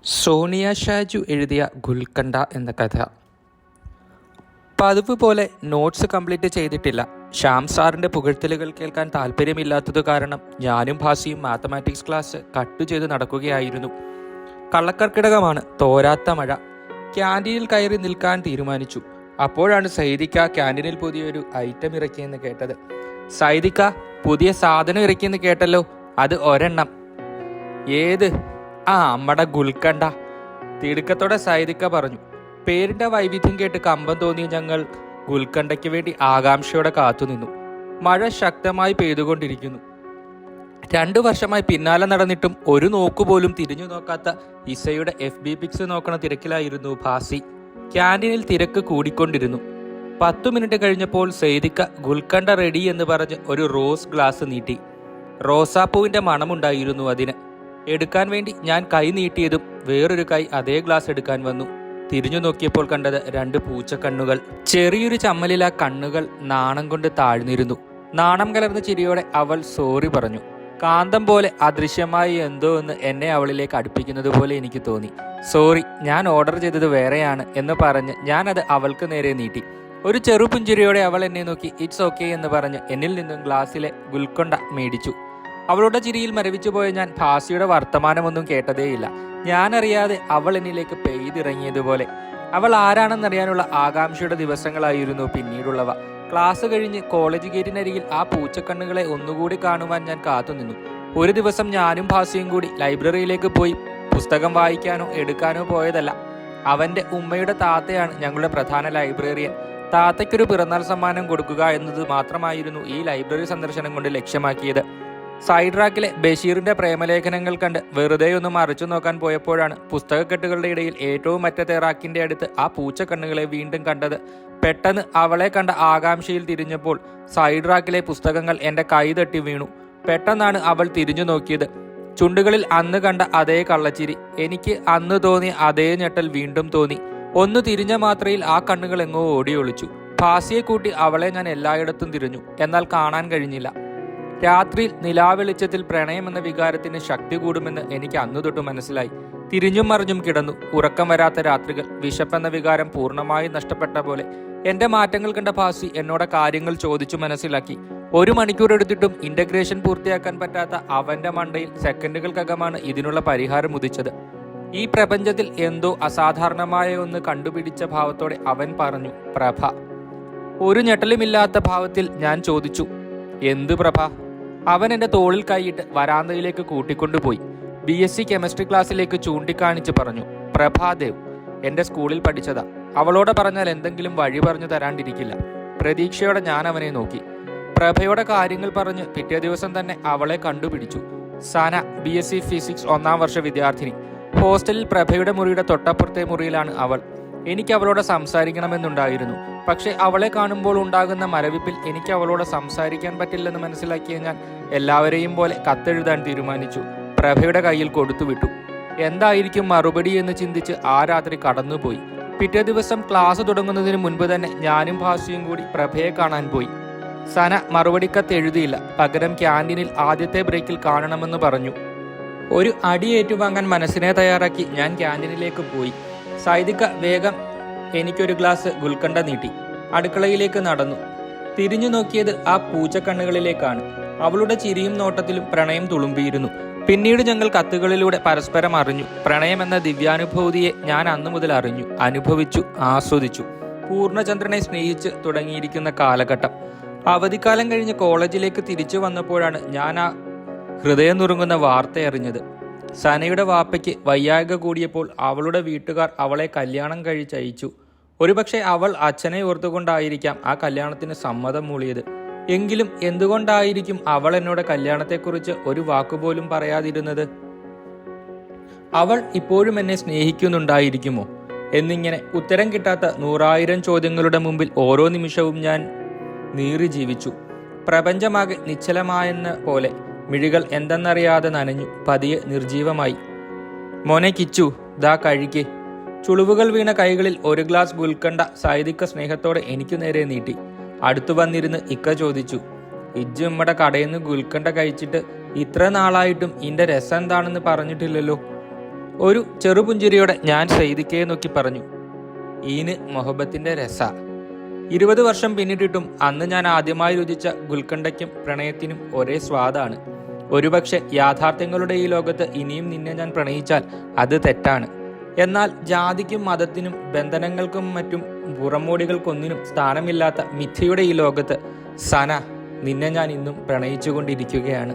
സോണിയ ഷാജു എഴുതിയ ഗുൽക്കണ്ട എന്ന കഥ. പതിവ് പോലെ നോട്ട്സ് കംപ്ലീറ്റ് ചെയ്തിട്ടില്ല. ശ്യാം സാറിൻ്റെ പുകഴ്ത്തലുകൾ കേൾക്കാൻ താല്പര്യമില്ലാത്തത് കാരണം ഞാനും ഭാസിയും മാത്തമാറ്റിക്സ് ക്ലാസ് കട്ട് ചെയ്ത് നടക്കുകയായിരുന്നു. കള്ളക്കർക്കിടകമാണ്, തോരാത്ത മഴ. ക്യാൻറ്റീനിൽ കയറി നിൽക്കാൻ തീരുമാനിച്ചു. അപ്പോഴാണ് സൈദിക്ക ക്യാൻറ്റീനിൽ പുതിയൊരു ഐറ്റം ഇറക്കിയെന്ന് കേട്ടത്. സൈദിക്ക, പുതിയ സാധനം ഇറക്കിയെന്ന് കേട്ടല്ലോ, അത് ഒരെണ്ണം. ഏത്? അമ്മടെ ഗുൽക്കണ്ട. തിടുക്കത്തോടെ സൈദിക്ക പറഞ്ഞു. പേരിന്റെ വൈവിധ്യം കേട്ട് കമ്പം തോന്നിയ ഞങ്ങൾ ഗുൽക്കണ്ടയ്ക്ക് വേണ്ടി ആകാംക്ഷയോടെ കാത്തുനിന്നു. മഴ ശക്തമായി പെയ്തുകൊണ്ടിരിക്കുന്നു. 2 വർഷമായി പിന്നാലെ നടന്നിട്ടും ഒരു നോക്കുപോലും തിരിഞ്ഞു നോക്കാത്ത ഇസയുടെ FB പിക്സ് നോക്കണ തിരക്കിലായിരുന്നു ഭാസി. ക്യാൻറ്റീനിൽ തിരക്ക് കൂടിക്കൊണ്ടിരുന്നു. 10 മിനിറ്റ് കഴിഞ്ഞപ്പോൾ സൈദിക്ക ഗുൽക്കണ്ട റെഡി എന്ന് പറഞ്ഞ് ഒരു റോസ് ഗ്ലാസ് നീട്ടി. റോസാപ്പൂവിന്റെ മണമുണ്ടായിരുന്നു അതിന്. എടുക്കാൻ വേണ്ടി ഞാൻ കൈ നീട്ടിയതും വേറൊരു കൈ അതേ ഗ്ലാസ് എടുക്കാൻ വന്നു. തിരിഞ്ഞു നോക്കിയപ്പോൾ കണ്ടത് 2 പൂച്ചക്കണ്ണുകൾ. ചെറിയൊരു ചമ്മലിൽ ആ കണ്ണുകൾ നാണം കൊണ്ട് താഴ്ന്നിരുന്നു. നാണം കലർന്ന ചിരിയോടെ അവൾ സോറി പറഞ്ഞു. കാന്തം പോലെ അദൃശ്യമായി എന്തോ എന്ന് എന്നെ അവളിലേക്ക് അടുപ്പിക്കുന്നത് പോലെ എനിക്ക് തോന്നി. സോറി, ഞാൻ ഓർഡർ ചെയ്തത് വേറെയാണ് എന്ന് പറഞ്ഞ് ഞാനത് അവൾക്ക് നേരെ നീട്ടി. ഒരു ചെറുപുഞ്ചിരിയോടെ അവൾ എന്നെ നോക്കി ഇറ്റ്സ് ഓക്കെ എന്ന് പറഞ്ഞ് എന്നിൽ നിന്നും ഗ്ലാസ്സിലെ ഗുൽക്കൊണ്ട മേടിച്ചു. അവളുടെ ചിരിയിൽ മരവിച്ചു പോയ ഞാൻ ഭാസിയുടെ വർത്തമാനമൊന്നും കേട്ടതേയില്ല. ഞാനറിയാതെ അവൾ എന്നിലേക്ക് പെയ്തിറങ്ങിയതുപോലെ. അവൾ ആരാണെന്നറിയാനുള്ള ആകാംക്ഷയുടെ ദിവസങ്ങളായിരുന്നു പിന്നീടുള്ളവ. ക്ലാസ് കഴിഞ്ഞ് കോളേജ് ഗേറ്റിനരികിൽ ആ പൂച്ചക്കണ്ണുകളെ ഒന്നുകൂടി കാണുവാൻ ഞാൻ കാത്തുനിന്നു. ഒരു ദിവസം ഞാനും ഭാസിയും കൂടി ലൈബ്രറിയിലേക്ക് പോയി പുസ്തകം വായിക്കാനോ എടുക്കാനോ പോയതല്ല. അവൻ്റെ ഉമ്മയുടെ താത്തയാണ് ഞങ്ങളുടെ പ്രധാന ലൈബ്രറിയൻ. താത്തയ്ക്കൊരു പിറന്നാൾ സമ്മാനം കൊടുക്കുക എന്നത് മാത്രമായിരുന്നു ഈ ലൈബ്രറി സന്ദർശനം കൊണ്ട് ലക്ഷ്യമാക്കിയത്. സൈഡ് റാക്കിലെ ബഷീറിന്റെ പ്രേമലേഖനങ്ങൾ കണ്ട് വെറുതെ ഒന്ന് മറിച്ചു നോക്കാൻ പോയപ്പോഴാണ് പുസ്തകക്കെട്ടുകളുടെ ഇടയിൽ ഏറ്റവും അറ്റത്തെ റാക്കിന്റെ അടുത്ത് ആ പൂച്ചക്കണ്ണുകളെ വീണ്ടും കണ്ടത്. പെട്ടെന്ന് അവളെ കണ്ട ആകാംക്ഷയിൽ തിരിഞ്ഞപ്പോൾ സൈഡ് റാക്കിലെ പുസ്തകങ്ങൾ എൻ്റെ കൈ തട്ടി വീണു. പെട്ടെന്നാണ് അവൾ തിരിഞ്ഞു നോക്കിയത്. ചുണ്ടുകളിൽ അന്ന് കണ്ട അതേ കള്ളച്ചിരി. എനിക്ക് അന്ന് തോന്നിയ അതേ ഞെട്ടൽ വീണ്ടും തോന്നി. ഒന്ന് തിരിഞ്ഞ മാത്രയിൽ ആ കണ്ണുകൾ എങ്ങോ ഓടിയൊളിച്ചു. ഭാസിയെ കൂട്ടി അവളെ ഞാൻ എല്ലായിടത്തും തിരിഞ്ഞു, എന്നാൽ കാണാൻ കഴിഞ്ഞില്ല. രാത്രിയിൽ നിലാവെളിച്ചത്തിൽ പ്രണയം എന്ന വികാരത്തിന് ശക്തി കൂടുമെന്ന് എനിക്ക് അന്നു തൊട്ട് മനസ്സിലായി. തിരിഞ്ഞും മറിഞ്ഞും കിടന്നു. ഉറക്കം വരാത്ത രാത്രികൾ. വിശപ്പെന്ന വികാരം പൂർണ്ണമായി നഷ്ടപ്പെട്ട പോലെ. എന്റെ മാറ്റങ്ങൾ കണ്ട ഭാസി എന്നോട് കാര്യങ്ങൾ ചോദിച്ചു മനസ്സിലാക്കി. 1 മണിക്കൂർ എടുത്തിട്ടും ഇന്റഗ്രേഷൻ പൂർത്തിയാക്കാൻ പറ്റാത്ത അവന്റെ മണ്ടയിൽ സെക്കൻഡുകൾക്കകമാണ് ഇതിനുള്ള പരിഹാരം ഉദിച്ചത്. ഈ പ്രപഞ്ചത്തിൽ എന്തോ അസാധാരണമായ ഒന്ന് കണ്ടുപിടിച്ച ഭാവത്തോടെ അവൻ പറഞ്ഞു, പ്രഭ. ഒരു ഞെട്ടലുമില്ലാത്ത ഭാവത്തിൽ ഞാൻ ചോദിച്ചു, എന്ത് പ്രഭ? അവൻ എൻ്റെ തോളിൽ കൈയിട്ട് വരാന്തയിലേക്ക് കൂട്ടിക്കൊണ്ടുപോയി. BSc കെമിസ്ട്രി ക്ലാസ്സിലേക്ക് ചൂണ്ടിക്കാണിച്ച് പറഞ്ഞു, പ്രഭാദേവ്. എൻ്റെ സ്കൂളിൽ പഠിച്ചതാ. അവളോട് പറഞ്ഞാൽ എന്തെങ്കിലും വഴി പറഞ്ഞു തരാണ്ടിരിക്കില്ല. പ്രതീക്ഷയോടെ ഞാൻ അവനെ നോക്കി. പ്രഭയുടെ കാര്യങ്ങൾ പറഞ്ഞ് പിറ്റേ ദിവസം തന്നെ അവളെ കണ്ടുപിടിച്ചു. സന, BSc ഫിസിക്സ് 1ാം വർഷ വിദ്യാർത്ഥിനി. ഹോസ്റ്റലിൽ പ്രഭയുടെ മുറിയുടെ തൊട്ടപ്പുറത്തെ മുറിയിലാണ് അവൾ. എനിക്ക് അവളോട് സംസാരിക്കണമെന്നുണ്ടായിരുന്നു. പക്ഷെ അവളെ കാണുമ്പോൾ ഉണ്ടാകുന്ന മരവിപ്പിൽ എനിക്ക് അവളോട് സംസാരിക്കാൻ പറ്റില്ലെന്ന് മനസ്സിലാക്കിയ ഞാൻ എല്ലാവരെയും പോലെ കത്തെഴുതാൻ തീരുമാനിച്ചു. പ്രഭയുടെ കയ്യിൽ കൊടുത്തുവിട്ടു. എന്തായിരിക്കും മറുപടി എന്ന് ചിന്തിച്ച് ആ രാത്രി കടന്നുപോയി. പിറ്റേ ദിവസം ക്ലാസ് തുടങ്ങുന്നതിന് മുൻപ് തന്നെ ഞാനും ഭാസിയും കൂടി പ്രഭയെ കാണാൻ പോയി. സന മറുപടി കത്ത് എഴുതിയില്ല. പകരം ക്യാൻറ്റീനിൽ ആദ്യത്തെ ബ്രേക്കിൽ കാണണമെന്ന് പറഞ്ഞു. ഒരു അടി ഏറ്റുവാങ്ങാൻ മനസ്സിനെ തയ്യാറാക്കി ഞാൻ ക്യാൻറ്റീനിലേക്ക് പോയി. സൈദിക്ക വേഗം എനിക്കൊരു ഗ്ലാസ് ഗുൽക്കണ്ട നീട്ടി. അടുക്കളയിലേക്ക് നടന്നു. തിരിഞ്ഞു നോക്കിയത് ആ പൂച്ചക്കണ്ണുകളിലേക്കാണ്. അവളുടെ ചിരിയും നോട്ടത്തിലും പ്രണയം തുളുമ്പിയിരുന്നു. പിന്നീട് ഞങ്ങൾ കത്തുകളിലൂടെ പരസ്പരം അറിഞ്ഞു. പ്രണയം എന്ന ദിവ്യാനുഭൂതിയെ ഞാൻ അന്നു മുതൽ അറിഞ്ഞു, അനുഭവിച്ചു, ആസ്വദിച്ചു. പൂർണ്ണചന്ദ്രനെ സ്നേഹിച്ച് തുടങ്ങിയിരിക്കുന്ന കാലഘട്ടം. അവധിക്കാലം കഴിഞ്ഞ് കോളേജിലേക്ക് തിരിച്ചു വന്നപ്പോഴാണ് ഞാൻ ആ ഹൃദയം നുറുങ്ങുന്ന വാർത്ത അറിഞ്ഞത്. സനയുടെ വാപ്പയ്ക്ക് വയ്യായ്ക കൂടിയപ്പോൾ അവളുടെ വീട്ടുകാർ അവളെ കല്യാണം കഴിച്ചയച്ചു. ഒരുപക്ഷെ അവൾ അച്ഛനെ ഓർത്തുകൊണ്ടായിരിക്കാം ആ കല്യാണത്തിന് സമ്മതം മൂളിയത്. എങ്കിലും എന്തുകൊണ്ടായിരിക്കും അവൾ എന്നോട് കല്യാണത്തെക്കുറിച്ച് ഒരു വാക്കുപോലും പറയാതിരുന്നത്? അവൾ ഇപ്പോഴും എന്നെ സ്നേഹിക്കുന്നുണ്ടായിരിക്കുമോ എന്നിങ്ങനെ ഉത്തരം കിട്ടാത്ത 100,000 ചോദ്യങ്ങളുടെ മുമ്പിൽ ഓരോ നിമിഷവും ഞാൻ നീറി ജീവിച്ചു. പ്രപഞ്ചമാകെ നിശ്ചലമായെന്ന പോലെ മിഴികൾ എന്തെന്നറിയാതെ നനഞ്ഞു. പതിയെ നിർജീവമായി. മോനെ കിച്ചു, ദാ കഴിക്കേ. ചുളിവുകൾ വീണ കൈകളിൽ ഒരു ഗ്ലാസ് ഗുൽക്കണ്ട സൈദിക്ക സ്നേഹത്തോടെ എനിക്കു നേരെ നീട്ടി. അടുത്തു വന്നിരുന്ന് ഇക്ക ചോദിച്ചു, ഇജ്ജ് ഉമ്മയുടെ കടയിൽ നിന്ന് ഗുൽക്കണ്ട കഴിച്ചിട്ട് ഇത്ര നാളായിട്ടും ഇന്റെ രസം എന്താണെന്ന് പറഞ്ഞിട്ടില്ലല്ലോ. ഒരു ചെറുപുഞ്ചിരിയോടെ ഞാൻ സെയ്ദിക്കയെ നോക്കി പറഞ്ഞു, ഈന് മൊഹബത്തിന്റെ രസ. 20 വർഷം പിന്നിട്ടിട്ടും അന്ന് ഞാൻ ആദ്യമായി രുചിച്ച ഗുൽക്കണ്ടയ്ക്കും പ്രണയത്തിനും ഒരേ സ്വാദാണ്. ഒരുപക്ഷെ യാഥാർത്ഥ്യങ്ങളുടെ ഈ ലോകത്ത് ഇനിയും നിന്നെ ഞാൻ പ്രണയിച്ചാൽ അത് തെറ്റാണ്. എന്നാൽ ജാതിക്കും മതത്തിനും ബന്ധനങ്ങൾക്കും മറ്റും പുറമോടികൾക്കൊന്നിനും സ്ഥാനമില്ലാത്ത മിഥ്യയുടെ ഈ ലോകത്ത് സന, നിന്നെ ഞാൻ ഇന്നും പ്രണയിച്ചുകൊണ്ടിരിക്കുകയാണ്.